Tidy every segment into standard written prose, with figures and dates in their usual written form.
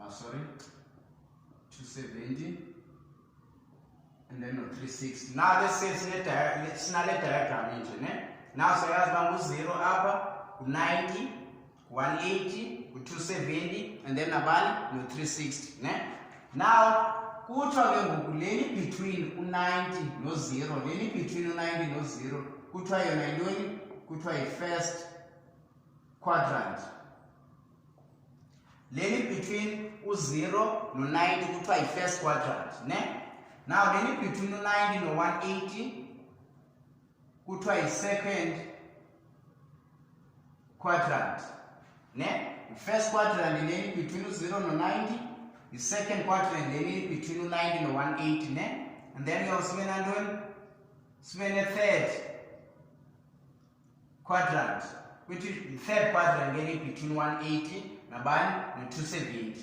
270, and then 360. Now let's say it's not a diagram. Now so as 0 up, 90, 180, 270, and then about 360. Now kuthiwa between 90 no 0, between 90 no 0, kuthiwa yona yintoni? Kuthiwa yi-first quadrant. Between 0 no 90 kuthiwa yi-first quadrant. Now between 90 no 180 kuthiwa yi-second quadrant. First quadrant between 0 no 90, the second quadrant between 90 and 180, and then you also spend a third quadrant, which is the third quadrant between 180 and 270,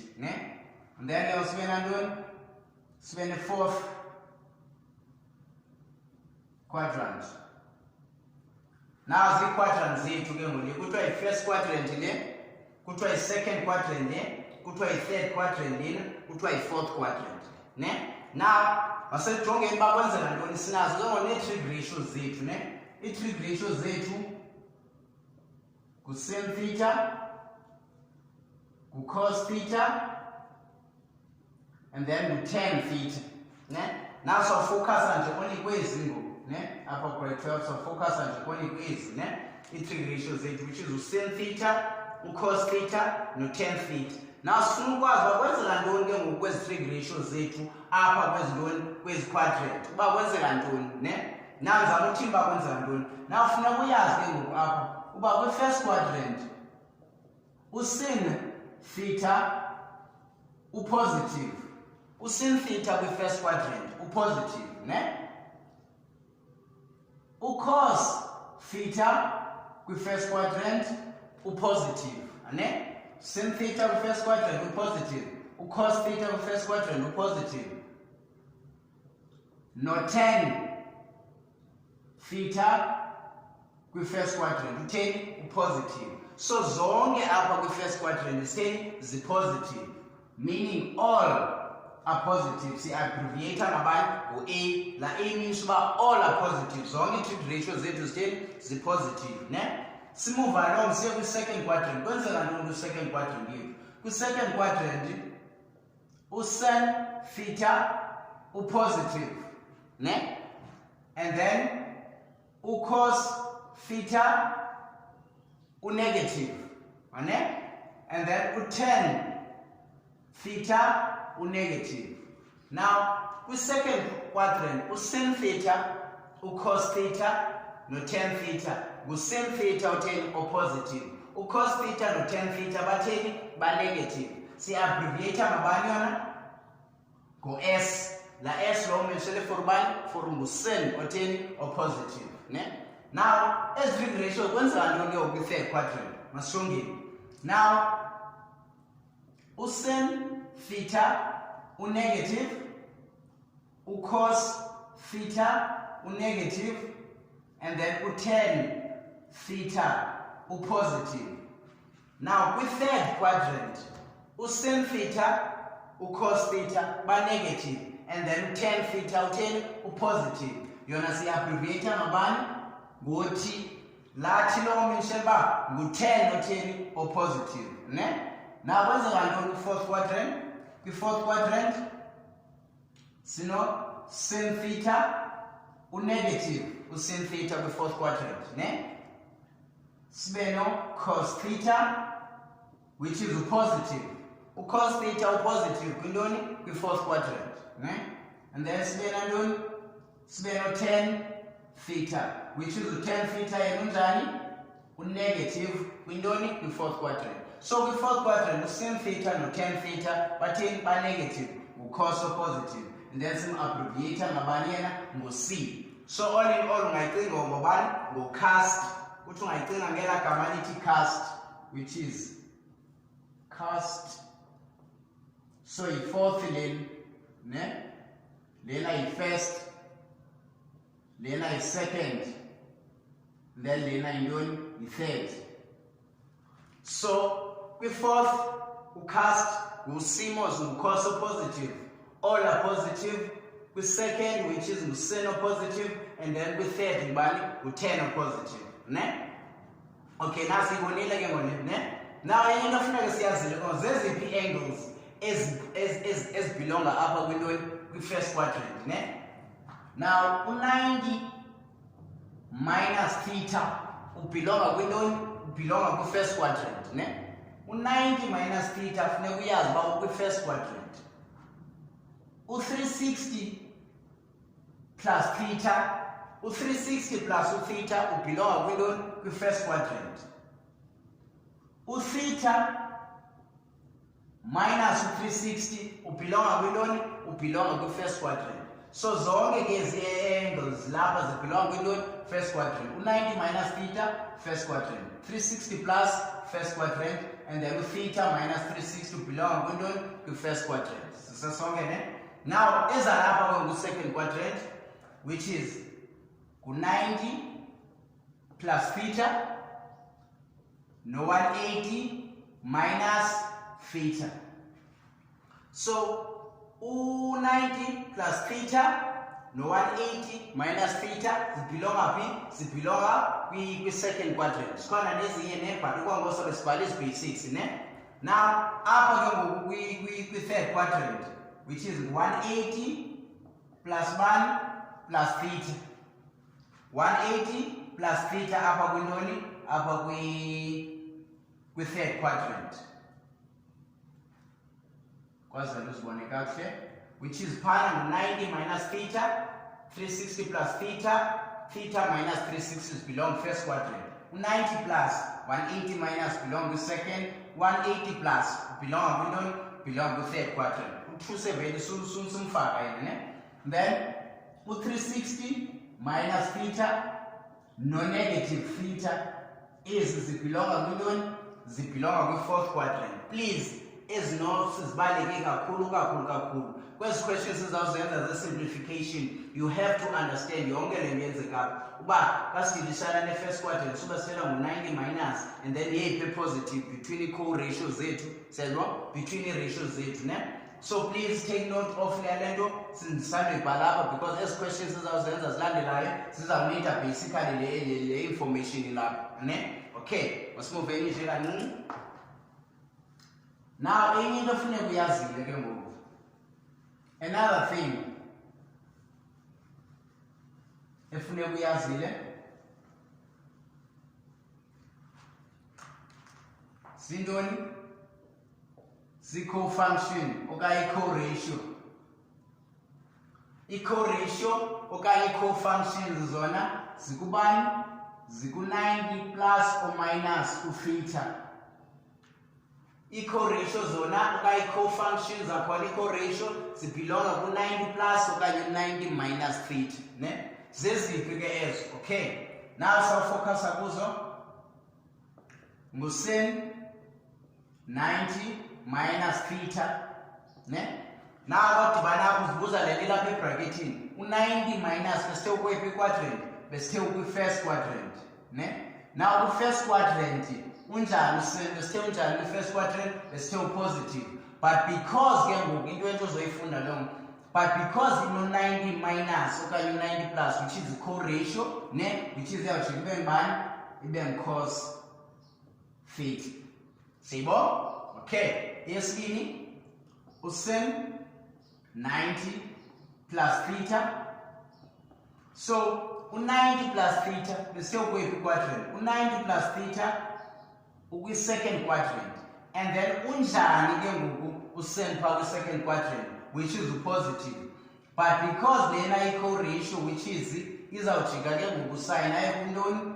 and then you also spend a fourth quadrant. Now the quadrants kuthiwa first quadrant kuthiwa second quadrant kuthiwa third quadrant kuthiwa fourth quadrant. Now masejongeni bakwenzela ntoni sinazo njengone-trig ratios zethu. I-trig ratios zethu ku-sin theta, ku-cos theta, and then ku-tan theta. Now so focus nje only kwezi upper grade 12, so focus on the i-trig ratios zethu, which is sin theta, cos theta, no tan theta. Now sifuna ukwazi bakwenzela ntoni ke ngoku kwezi-trig ratios zethu apha kwezi quadrant uba kwenzela ntoni. Now ndizama uthini uba kwenzela ntoni. Now funeka uyazi ke ngoku apha uba kwi-first quadrant usin theta upositive, usin theta kwi-first quadrant upositive, cos theta kwi-first quadrant upositive, sin theta kwi-first quadrant upositive, cos theta kwi-first quadrant upositive, no tan theta kwi-first quadrant utheni upositive. So zonke apha kwi-first quadrant zipositive, meaning all are positive. See, abbreviate ngabani u-A. La A means uba all are positive. Zonke i-trig ratios zethu zipositive. Simove along siye kwi-second quadrant. Kwenzela ntoni kwi-second quadrant yethu? Kwi-second quadrant usin theta upositive, and then cos theta unegative, and then tan theta negative. Now, with second quadrant, sin theta, cos theta, no tan theta, with sin theta positive, cos theta no tan theta but negative. See, abbreviate mabani go S. La S lo mention for sin or positive. Now, as trig ratio, when's the third quadrant? Now, sin theta negative, cos theta negative, and then tan theta positive. Now with third quadrant, sin theta cos theta negative, and then tan theta positive. You see abbreviate ngabani ngothi lathi lo mention ba ngu-tan or positive, Now kwenzeka ntoni fourth quadrant? Kwi-fourth quadrant sino sin theta negative, sin theta kwi-fourth quadrant, sibe no cos theta which is positive, cos theta positive kwintoni kwi-fourth quadrant, and then sibe no tan theta which is tan theta yenunjani negative kwintoni kwi-fourth quadrant. So with fourth quadrant, sin theta no tan theta, but negative, cos positive, and then some abbreviate ngabani C. So all in all, go cast, which I think ngela gama lithi cast, which is cast. So in fourth lane, lena is first, lena is second, then lena is third. So with fourth Cast, sine cos positive. All are positive. With second, which is sine positive, and then with third, with tan positive. Ne? Okay, now see what ne? Now I know the angles is belong upper window with first quadrant. Ne? Now 90 minus theta belong with first quadrant. Ne? 90 minus theta we are about with first quadrant. 360 plus theta. 360 plus theta belong with first quadrant. Theta minus 360 belong with first quadrant. So zonke ke angles lapha belong with first quadrant. 90 minus theta first quadrant. 360 plus first quadrant, and then theta minus 360 belong with first quadrant. So now as lapha with second quadrant, which is 90 plus theta no 180 minus theta. So 90 plus theta no 180 minus theta belong with second quadrant. So basics. Now upper with third quadrant, which is 180 plus 1 plus theta. 180 plus theta upper with third quadrant. Which is 90 minus theta, 360 plus theta, theta minus 360 belong first quadrant. 90 plus 180 minus belong with second, 180 plus belong with third quadrant. 270 then 360 minus theta no negative theta is belong with fourth quadrant. Please, is not sizibaleke kakhulu. Kwezi questions sizawuzenza ze simplification, you have to understand yonke le nto yenzeka uba kasidilishana ne first quadrant suba sela ngu90 minus and then yeyiphi positive between co-ratio zethu, siyazwa, between ratios zethu, ne? So please take note of le nto sisanduyibhala because as questions sizawuzenza zilandelayo sizawunida basically le information lapha, ne? Okay, masimuveni nje kancinci. Now enye into funeka uyazile ke ngoku. Another thing efuneka uyazile zintoni? Co-function okanye co-ratio. I-co-ratio okanye co-functions zona zikubani? Ziku-90 plus or minus theta. I-co-ratio zona okanye co-functions zakhona i-co-ratio zibelonga ku-90 plus okanye 90 minus theta, ne? Zeziphi ke ezo? Okay, now sawufocusa kuzo. Ngu-sin 90 minus theta, ne? Now badibana uzibuza le lapha ebracketini. U-90 minus besithe ukwephi quadrant? Besithe ukwi-first quadrant, ne? Now kwi-first quadrant unjani besithe unjani kwi-first quadrant? Besithe positive. But because ke ngoku into ento ozoyifunda lo, but because ino-90 minus okanye u-90 plus, which is co-ratio, ne? Which is iyawujika ibe ngubani? Ibe ngu-cos theta. Sibo? Okay, yesibini usin 90 plus theta. So u-90 plus theta besithe ukwephi quadrant? U-90 plus theta ukwi-second quadrant, and then unjani ke ngoku usin phaa kwi-second quadrant, which is positive. But because lena i-co-ratio, which is izawujika ke ngoku sine aye kuntoni?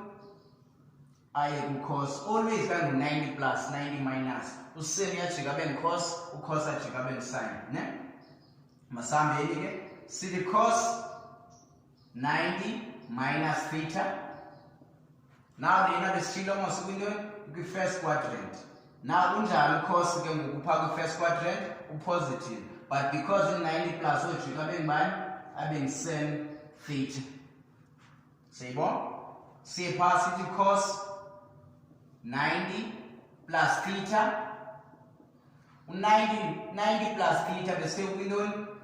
Aye ku-cos. Always kangu-90 plus 90 minus usin iyajika abe ngu-cos, u-cos ajika abe ngu-sine, ne? Masihambeni ke sithi cos 90 minus theta. Now lena besitshilo mos kwintoni? Kwi-first quadrant. Now unjani cos ke ngoku phaa kwi-first quadrant? U-positive. But because u-90 plus ojika abe ngubani? Abe ngu-sin theta. Siyibona? Siye phaa sithi cos 90 plus theta 90 plus theta bese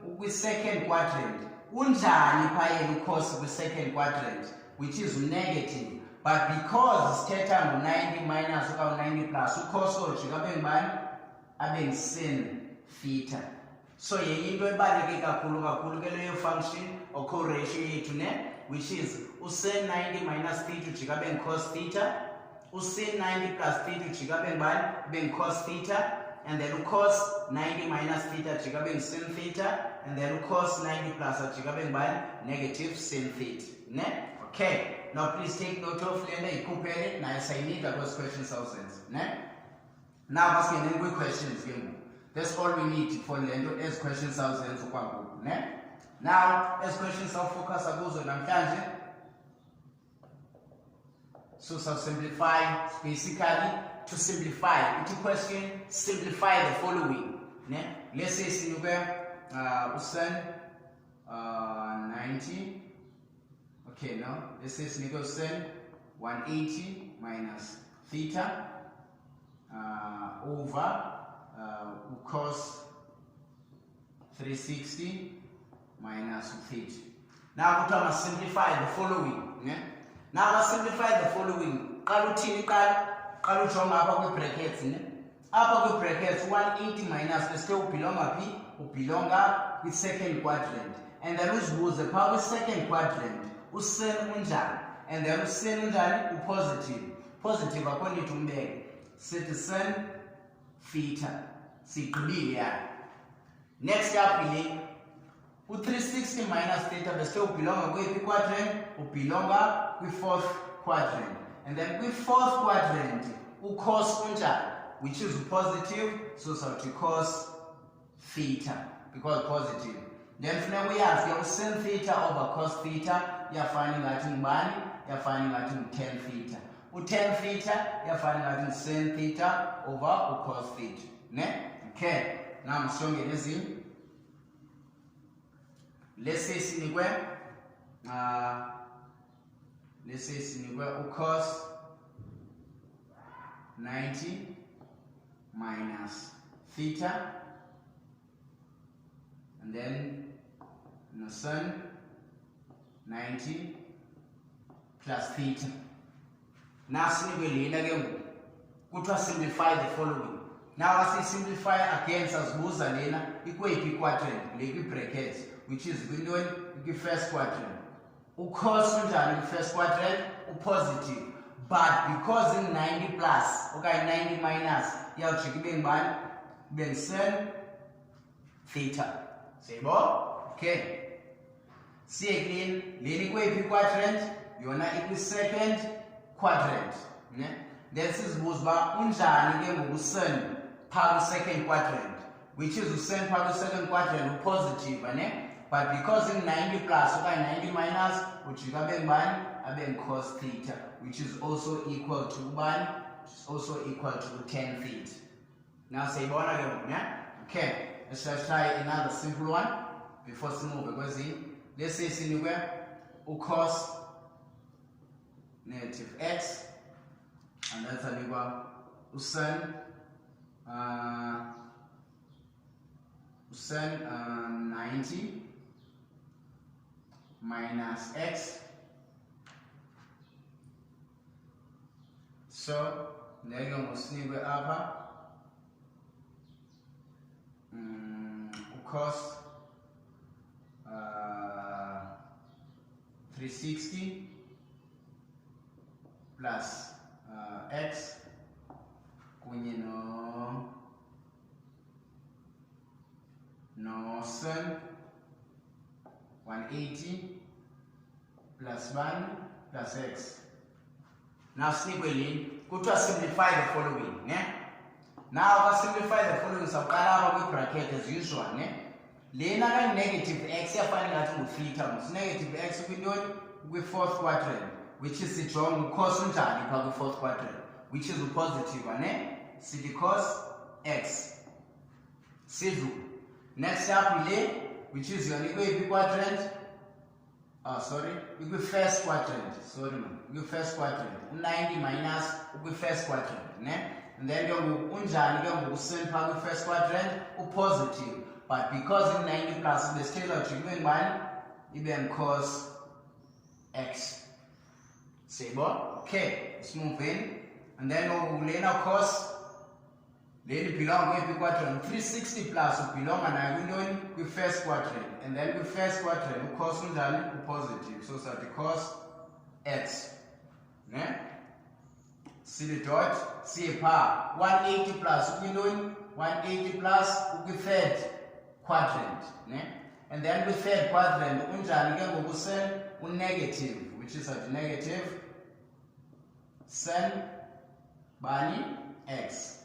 ukwi-second quadrant. Unjani phayeni ucos kwi-second quadrant, which is negative, but because sithetha ngu-90 minus okanye 90 plus, ucos ojika abe ngubani? Abe sin theta. So yinto ebaluleke kakhulu ke leyo function or co-ratio yethu ne, which is usin 90 minus theta ujika abe cos theta, usin 90 plus theta ujika abe ngubani? Abe cos theta, and then cos 90 minus theta ujika abe sin theta, and then cos 90 plus ujika abe ngubani? Negative sin theta. Ne? Okay. Now please take note of lena ikupele na sayinida those questions thousands. Ne? Now let's get into questions game. That's all we need for lendo as questions thousands ukwangu. Ne? Now as questions of focus akuzo namhlanje. So simplify, basically to simplify each question, simplify the following. Ne? Let's say sinuke usen 90. Okay, now let's say sinuke usen 180 minus theta over cos 360 minus theta. Now we must simplify the following. Ne? Now let's simplify the following. Qala ujonga apha kwi-brackets ne. Apha kwi-brackets 180 minus bese ubelonga phi? Ubelonga kwi-second quadrant. And then uzibuze pha kwi-second quadrant usin unjani? And then usin unjani? Upositive. Positive akho need umbeke. Sithi sin theta. Sigqibile ya. Next up ile u-360 minus theta bese ubelonga kwephi quadrant? Ubelonga kwi-fourth quadrant. And then kwi-fourth quadrant u-cos unjani? Which is positive, so to cos theta because positive. Then funeka uyazi ke sin theta over cos theta iyafana ngathi ngubani? Iyafana ngathi ngu-tan theta. U-tan theta iyafana ngathi sin theta over u-cos theta. Ne? Okay. Now msongele ezinye. Let's say sinikwe u-cos 90 minus theta, and then no sin 90 plus theta. Now sinikwe lena ke ngoku kuthiwa simplify the following. Now as we simplify again sasibuza lena ikwephi quadrant le kwi-brackets, which is kwi-first quadrant. U-cos unjani kwi-first quadrant? U-positive. But because in 90 plus okanye 90 minus iyawujika ibe ngubani? Ibe sin theta. Siyayibona? Okay. Siye clean. Lena ikwephi quadrant? Yona ikwi-second quadrant. Ne? Then sizibuza uba unjani ke ngoku-sin pha kwi-second quadrant, which is usin pha kwi-second quadrant u-positive, ne? But because in 90 plus okanye 90 minus ujika abe ngubani? Abe cos theta, which is also equal to ubani? Which is also equal to tan theta. Now sayibona ke ngoku, ne? Okay, let's try another simple one before simove kwezinye. Let's say sinikwe u-cos negative x, and that's anikwa usin 90 minus x. So then you must sinikwe apha cos 360 plus x kunye no sin 180 plus 1 plus x. Now sinikwe kuthiwa simplify the following, ne? Now simplify the following sawuqala apha kwi-bracket as usual, ne? Lena ka negative x iyafana ngathi ngu-theta. Negative x kwintoni? Kwi-fourth quadrant, which is sijonga u-cos unjani pha kwi-fourth quadrant, which is u-positive, ne? Sithi cos x. Sidlu. Next up ile, which is yona ikwephi quadrant? Ikwi-first quadrant. Sorry man. Ikwi-first quadrant. U-90 minus ukwi-first quadrant, ne? and then unjani ke ngoku sin phaa kwi-first quadrant upositive, but because in 90 plus besicela ujikwe ngubani ibe cos x. Sebo, okay, let's move in, and then lena cos leli belong kwiphi quadrant 360 plus ubelonga nayo kwintoni kwi-first quadrant, and then kwi-first quadrant ucos unjani upositive, so sathi cos x ne sile dot siye phaa 180 plus ukwintoni 180 plus ukwi-third quadrant ne, and then kwi-third quadrant unjani ke ngoku sen u-negative, which is at negative sen bani x,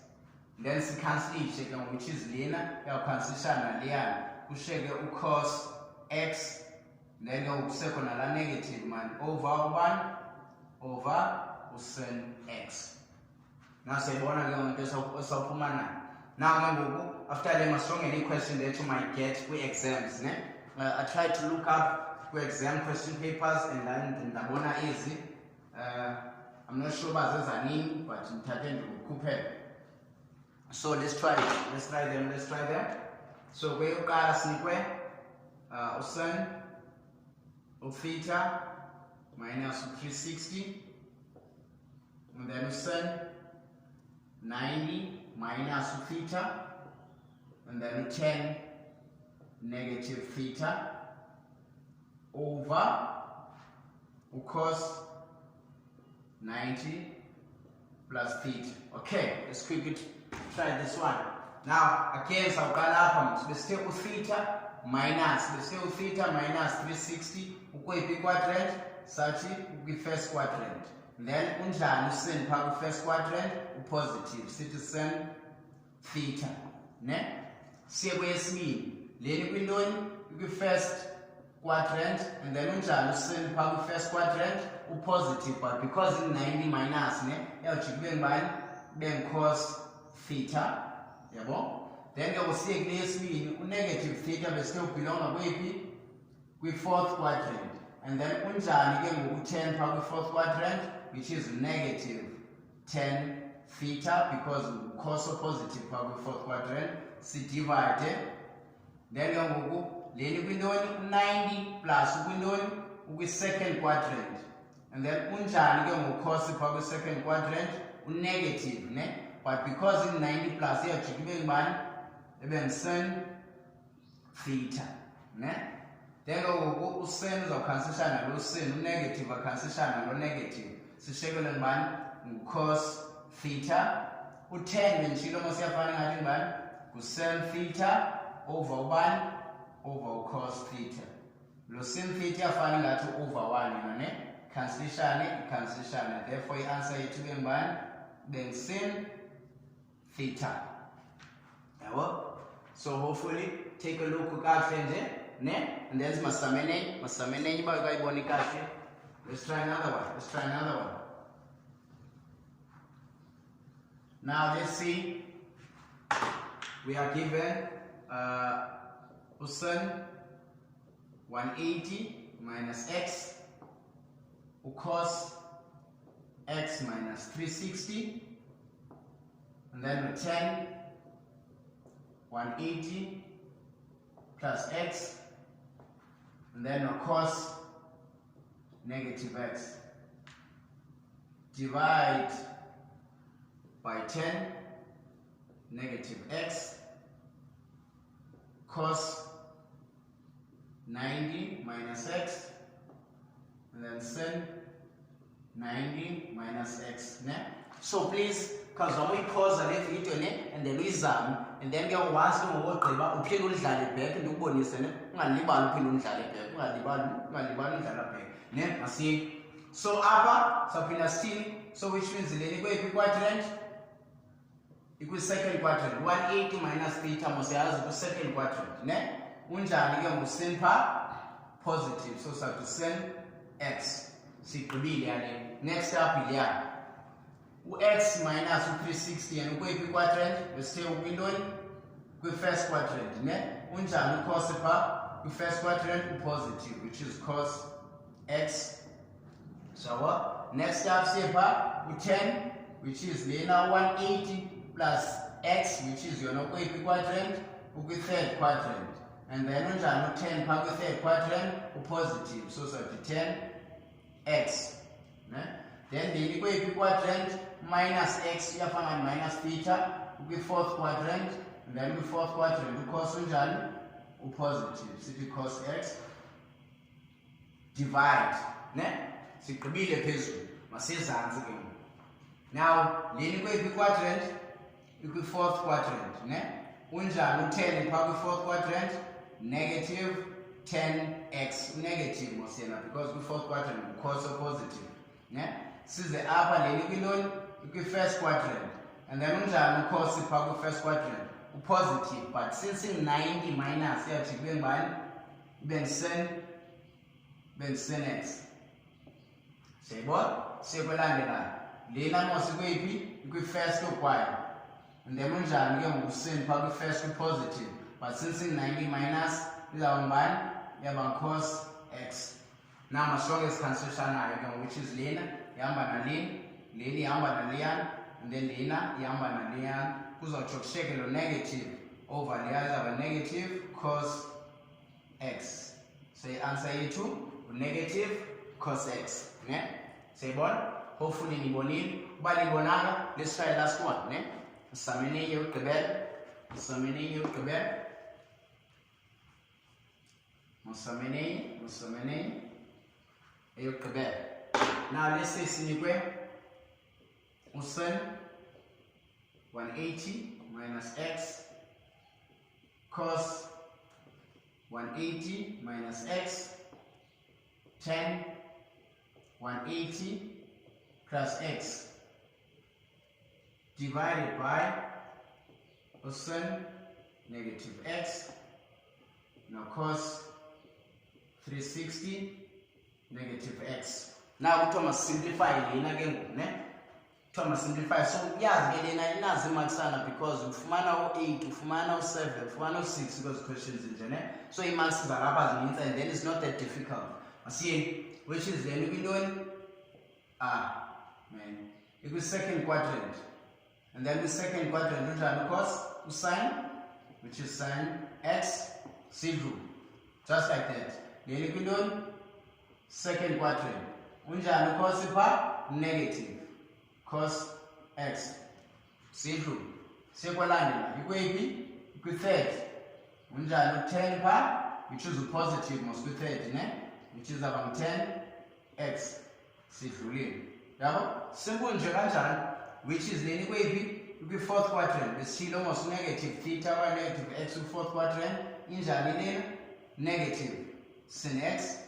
then sicancelish ke which is lena yawukhansilishana leyana kushiyeke ucos x, then ke kusekho nala negative man over ubani over usen x. Now siyayibona ke into esawuphuma nayo. Now ke ngoku after le masonge any question that you might get kwi-exams ne, I try to look up kwi-exam question papers and then ndabona easy. I'm not sure about zezanini, but ngithathe ndikukhuphele. So let's try them. So kweyokuqala sinikwe usen u-theta minus u-360, and then usen 90 minus u-theta, and then u-10 negative theta over cos 90 plus theta. Okay, let's quickly try this one. Now again sawuqala apha besithe u-theta minus 360 ukweyiphi quadrant sathi kwi-first quadrant, then unjani usin phaa kwi-first quadrant upositive sithi sin theta ne, siye kweyesibini leni kwintoni kwi-first quadrant, and then unjani usin phaa kwi-first quadrant upositive, but because in 90 minus ne yawujika ibe ngubani ibe cos theta yabo. Then ke usiye kule yesibini u-negative theta besithe ubelonga kwephi kwi-fourth quadrant, and then unjani ke ngoku 10 phaa kwi-fourth quadrant, which is negative 10 theta because cos positive phaa kwi-fourth quadrant si-divide, then ke ngoku leli kwintoni u-90 plus ukwintoni ukwi-second quadrant, and then unjani ke ngoku cos phaa kwi-second quadrant u-negative ne, but because in 90 plus iyajika ibe ngubani ibe nsin theta ne, then ngoku usin uzawukhansilishana lo sin u-negative akhansilishana lo negative sishiyekele ngubani ngu-cos theta, u-10 bendishilo mos iyafana ngathi ngubani ngu-sin theta over ubani over u-cos theta, lo sin theta iyafana ngathi over 1 yona ne, ikhansilishane, therefore i-answer yethu ibe ngubani ibe sin theta yabo. So hopefully take a look kahle nje ne, and then masamene uba ukayibona kahle. Let's try another one. Now let's see, we are given usin 180 minus x cos x minus 360, and then 10 180 plus x, and then cos negative x, divide by 10 negative x, cos 90 minus x, and then sin 90 minus x ne. So please, because when we pause le video ne, and then uyizame, and then ke once ngokugqiba uphinde ulidlale back ndikubonise ne, ungalibali uphinde ulidlale back, ungalibali udlala back ne, masiye. So apha saphinda sithini, so which means leni kweyiphi quadrant ikwi-second quadrant, 180 minus theta mos yazi kwi-second quadrant ne, unjani ke ngusin phaa positive, so sathi sin x sigqibile yale. Next up yileya u-x minus u-360 yena ukweyiphi quadrant besithe ukwintoni kwi-first quadrant ne, unjani ucos phaa kwi-first quadrant upositive, which is cos x. So next up siye phaa u-10 which is lena 180 plus x, which is yona kweyiphi quadrant, ukwi-third quadrant. And then unjani u-10 phaa kwi-third quadrant upositive, so sothi 10x. Then leli kweyiphi quadrant, minus x iyafana minus theta, ukwi-fourth quadrant. And then kwi-fourth quadrant u-cos unjani upositive, sithi cos x divide. Sigqibile phezulu, masezantsi ke. Now leli kweyiphi quadrant, ikwi-fourth quadrant. Unjani u-10 phaa kwi-fourth quadrant, negative 10x, negative mosena, because kwi-fourth quadrant u-cos positive. Size apha leli kwintoni, ikwi-first quadrant. And then unjani u-cos phaa kwi-first quadrant, u-positive, but since 90 minus iyawuthi kube ngubani, ibe sin x. Siyayibona? Siyekwelandelayo. Lena mos ikweyiphi, ikwi-first okwayo. And then unjani ke ngoku-sin phaa kwi-first kwi-positive, but since 90 minus izawuba ngubani, iyaba cos x. Now masonke esikhansilishanayo ke, which is lena ihamba naleni, leli ihamba naleyana, and then lena ihamba naleyana. Kuzawutsho kushiyeke lo negative over leya, izawuba negative cos x. So i-answer yethu u-negative cos x. Siyayibona? Hopefully nibonile. Uba nibonanga, let's try last one. Usamene yokugqibela. Musamene eyokugqibela. Now let's say sinikwe usin 180 minus x cos 180 minus x 10 180 plus x divided by sin negative x. Now cos 360 negative x. Now we must simplify lena ke ngoku, must simplify. So yazi ke lena inazi imarksana, because ufumana u8, ufumana u7, ufumana u6 because questions nje. So imarks zalapha zininzi, and then it's not that difficult. Masiyeni, which is then we doing it was second quadrant. And then the second quadrant unjani cos usine, which is sin x silver, just like that. Then we do second quadrant. Unjani cos phaa negative cos x silver. Sekwalandela ikweyiphi, ikwi-third. Unjani u-10 phaa, which is positive mos kwi-third, which is about 10x sidlulile. Yabo? Simple nje kanjani, which is leni kweyiphi, ikwi-fourth quadrant. Besithile almost negative theta by negative x kwi-fourth quadrant. Injani lena? Negative sin x.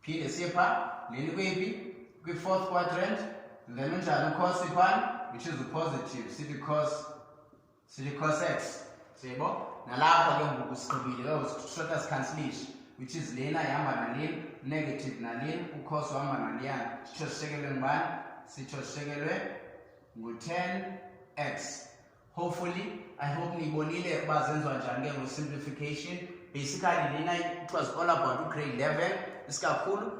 Phinde siye phaa, leni kweyiphi, kwi-fourth quadrant. And then unjani cos phaa, which is positive, sithi cos x. Siyebo? Nalapha ke ngoku sigqibile, sishota sikhansilishe, which is lena ihamba naleni, negative naleni, u-cos uhamba naleyana. Sitsho sishekelwe ngubani? Sitsho sishekelwe ngu-10x. Hopefully, I hope nibonile uba zenziwa njani ke simplification. Basically lena it was all about grade level isikakhulu.